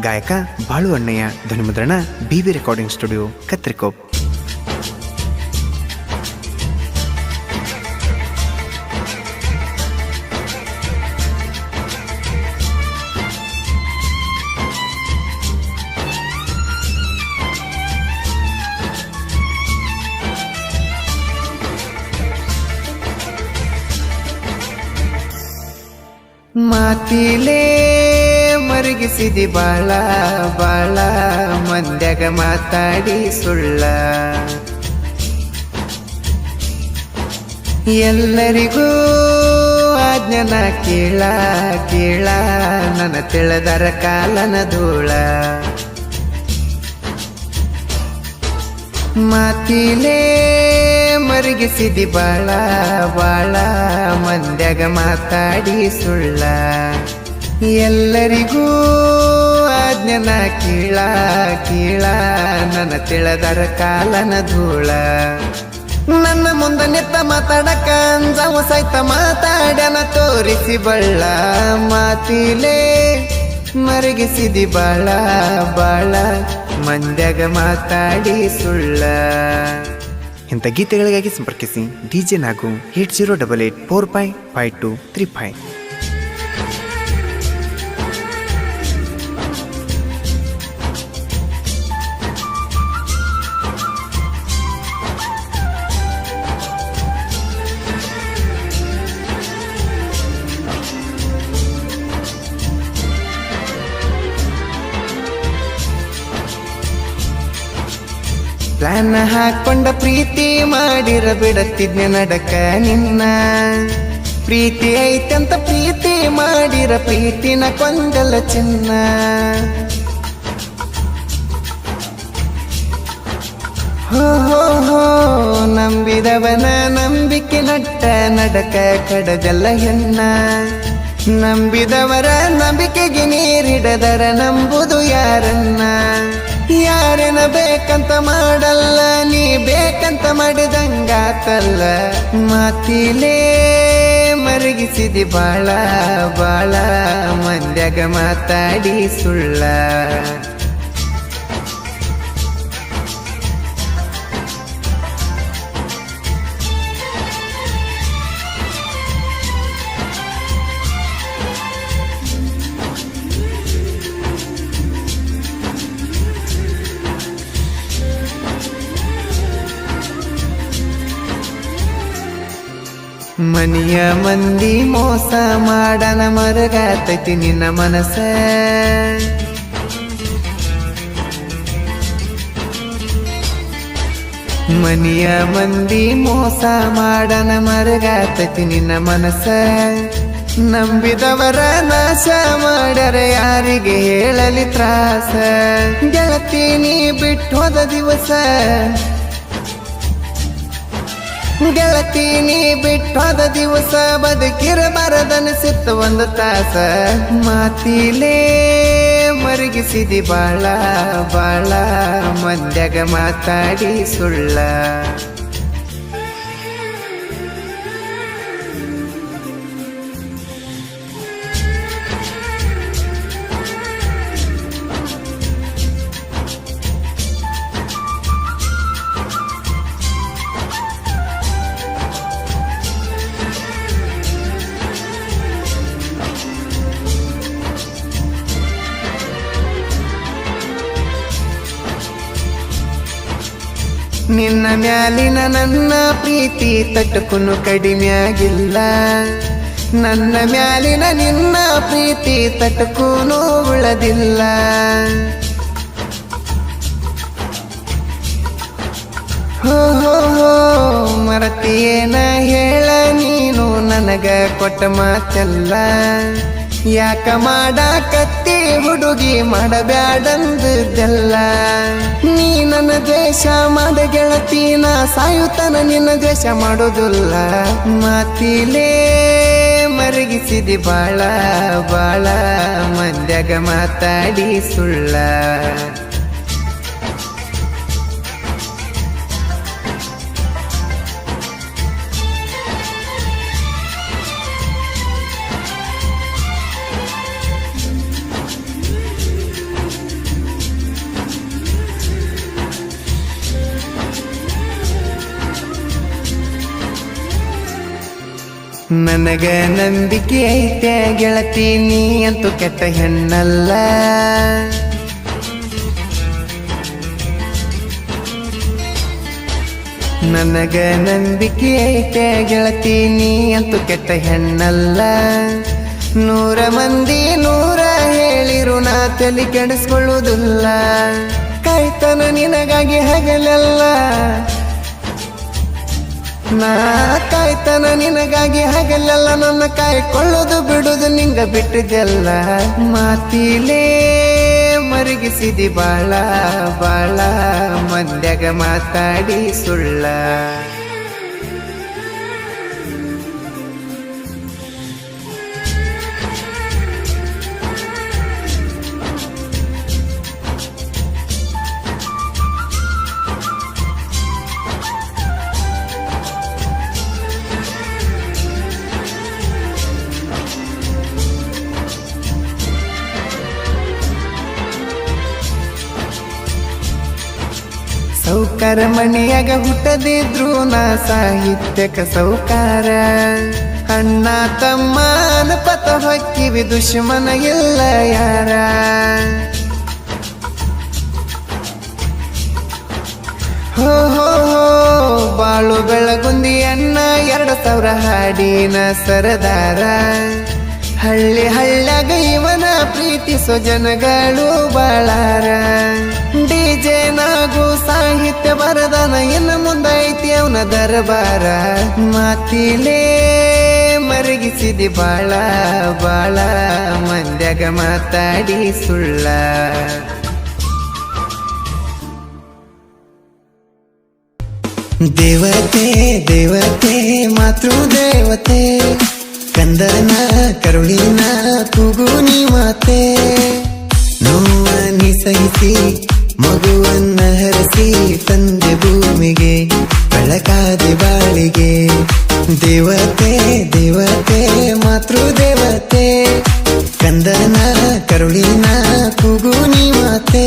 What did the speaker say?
ಗಾಯಕ ಬಾಳು ಅಣ್ಣಯ್ಯ, ಧ್ವನಿಮುದ್ರಣ BB recording studio, ಕತ್ರಿಕೋಪ್. ಮಾತಿಲೇ ಮರಗಿಸಿದಿ ಬಾಳ ಬಾಳ, ಮಂದ್ಯಾಗ ಮಾತಾಡಿ ಸುಳ್ಳ. ಎಲ್ಲರಿಗೂ ಆಜ್ಞನ ಕೇಳ ಕೇಳ, ನನ್ನ ತಿಳಿದರ ಕಾಲನ ಧೂಳ. ಮಾತಿಲೇ ಮರಗಿಸಿದಿ ಬಾಳ ಬಾಳ, ಮಂದ್ಯಾಗ ಮಾತಾಡಿ ಸುಳ್ಳ. ಎಲ್ಲರಿಗೂ ಆಜ್ಞನ ಕೇಳ ಕೇಳ, ನನ್ನ ತಿಳಿದರ ಕಾಲನ ಧೂಳ. ನನ್ನ ಮುಂದ ನಿತ್ತ ಮಾತಾಡಕ ಅಂಜಾವ ಸಹಿತ ಮಾತಾಡ್ಯಾನ ತೋರಿಸಿ ಬಳ್ಳ. ಮಾತಿಲೇ ಮರಗಿಸಿದಿ ಬಾಳ ಬಾಳ, ಮಂದ್ಯಾಗ ಮಾತಾಡಿ ಸುಳ್ಳ. ಇಂಥ ಗೀತೆಗಳಿಗಾಗಿ ಸಂಪರ್ಕಿಸಿ DJ ನಾಗು 8088455235. ಪ್ಲಾನ್ ಹಾಕೊಂಡ ಪ್ರೀತಿ ಮಾಡಿರ ಬಿಡತ್ತಿದ್ನೆ ನಡಕ ನಿನ್ನ. ಪ್ರೀತಿ ಐತಂತ ಪ್ರೀತಿ ಮಾಡಿರ ಪ್ರೀತಿನ ಕೊಂದಲ ಚಿನ್ನ. ಹೋ ಹೋ ಹೋ ನಂಬಿದವನ ನಂಬಿಕೆ ನಟ್ಟ ನಡಕ ಕಡದಲ್ಲ ಹೆಣ್ಣ. ನಂಬಿದವರ ನಂಬಿಕೆಗೆ ನೀರಿಡದರ ನಂಬುದು ಯಾರನ್ನ. ಯಾರೇನ ಬೇಕಂತ ಮಾಡಲ್ಲ, ನೀ ಬೇಕಂತ ಮಾಡಿದಂಗಾತಲ್ಲ. ಮಾತಿಲೇ ಮರಗಿಸಿದಿ ಬಾಳ ಬಾಳ, ಮಂದ್ಯಾಗ ಮಾತಾಡಿ ಸುಳ್ಳ. ಮನಿಯ ಮಂದಿ ಮೋಸ ಮಾಡನ ಮರಗಾತೈತಿ ನಿನ್ನ ಮನಸ. ಮನಿಯ ಮಂದಿ ಮೋಸ ಮಾಡನ ಮರಗಾತೈತಿ ನಿನ್ನ ಮನಸ. ನಂಬಿದವರ ನಾಶ ಮಾಡ್ಯಾರ ಯಾರಿಗೆ ಹೇಳಲಿ ತ್ರಾಸ. ಗೆಳತಿ ನೀ ಬಿಟ್ಟು ಹೋದ ದಿವಸ, ಗೆಳತಿ ನೀ ಬಿಟ್ಟೋದ ದಿವಸ, ಬದುಕಿರಬಾರದನಿಸಿತ್ತು ಒಂದು ತಾಸ. ಮಾತಿಲೇ ಮರಗಿಸಿದಿ ಬಾಳ ಬಾಳ, ಮಂದ್ಯಾಗ ಮಾತಾಡಿ ಸುಳ್ಳ. ನಿನ್ನ ಮ್ಯಾಲಿನ ನನ್ನ ಪ್ರೀತಿ ತಟ್ಟುಕುನು ಕಡಿಮೆ ಆಗಿಲ್ಲ. ನನ್ನ ಮ್ಯಾಲಿನ ನಿನ್ನ ಪ್ರೀತಿ ತಟ್ಟುಕೂನು ಉಳದಿಲ್ಲ. ಹೋ ಹೋ ಹೋ ಮರತಿಯೇನ ಹೇಳ ನೀನು ನನಗ ಕೊಟ್ಟ ಮಾತೆಲ್ಲ. ಯಾಕ ಮಾಡಾಕತ್ತಿ ಹುಡುಗಿ ಮಾಡಬ್ಯಾಡಂದೆಲ್ಲ. ನೀ ನನ್ನ ದ್ವೇಷ ಮಾಡ ಗೆಳತಿ, ನಾ ಸಾಯುತನ ನಿನ್ನ ದ್ವೇಷ ಮಾಡೋದಿಲ್ಲ. ಮಾತಿಲೇ ಮರಗಿಸಿದಿ ಬಾಳ ಬಾಳ, ಮಂದ್ಯಾಗ ಮಾತಾಡಿ ಸುಳ್ಳ. ನನಗ ನಂಬಿಕೆ ಐತೆ ಗೆಳತಿ ನೀ ಅಂತೂ ಕೆಟ್ಟ ಹೆಣ್ಣಲ್ಲ. ನನಗ ನಂಬಿಕೆ ಐತೆ ಗೆಳತಿ ನೀ ಅಂತೂ ಕೆಟ್ಟ ಹೆಣ್ಣಲ್ಲ. 100 ಮಂದಿ 100 ಹೇಳಿರು ನಾ ತಲೆ ಕೆಡಿಸ್ಕೊಳ್ಳುವುದಿಲ್ಲ. ಕಾಯ್ತಾನ ನಿನಗಾಗಿ ಹಗಲೆಲ್ಲ, ನಾ ಕಾಯ್ತಾನ ನಿನಗಾಗಿ ಹಗಲೆಲ್ಲ. ನನ್ನ ಕಾಯ್ಕೊಳ್ಳೋದು ಬಿಡುದು ನಿಂಗ ಬಿಟ್ಟಿದ್ದೆಲ್ಲ. ಮಾತಿಲೇ ಮರಗಿಸಿದಿ ಬಾಳ ಬಾಳ, ಮಂದ್ಯಾಗ ಮಾತಾಡಿ ಸುಳ್ಳ. ಸೌಕಾರ ಮಣಿಯಾಗ ಹುಟ್ಟದಿದ್ರು ನಾ ಸಾಹಿತ್ಯಕ ಸೌಕಾರ. ಅಣ್ಣ ತಮ್ಮ ಅನುಪತ ಹೊಕ್ಕಿವಿ ದುಶ್ಮನ ಇಲ್ಲ ಯಾರ. ಹೋ ಹೋ ಹೋ ಬಾಳು ಬೆಳಗುಂದಿ ಅಣ್ಣ 2000 ಹಾಡಿನ ಸರದಾರ. ಹಳ್ಳಿ ಹಳ್ಳ್ಯಾಗ ಇವನ ಪ್ರೀತಿಸೋ ಜನಗಳು ಬಾಳಾರ. ಡಿಜೆ ನಾಗು ಸಾಹಿತ್ಯ ಬರದಾನ, ಇನ್ನು ಮುಂದೈತಿ ಅವನ ದರ್ಬಾರ. ಮಾತಿಲೇ ಮರಗಿಸಿದಿ ಬಾಳ ಬಾಳ, ಮಂದ್ಯಾಗ ಮಾತಾಡಿ ಸುಳ್ಳ. ದೇವತೆ ದೇವತೆ ಮಾತೃ ದೇವತೆ, ಕಂದನ ಕರುಳಿನ ಕೂಗು ನೀ ಮಾತೆ. ನೋವನಿ ಸಹಿಸಿ ಮಗುವನ್ನ ಹರಸಿ ತಂದೆ ಭೂಮಿಗೆ ಬೆಳಕಾದೆ ಬಾಳಿಗೆ. ದೇವತೆ ದೇವತೆ ಮಾತೃ ದೇವತೆ, ಕಂದನ ಕರುಳಿನ ಕೂಗು ನೀ ಮಾತೆ.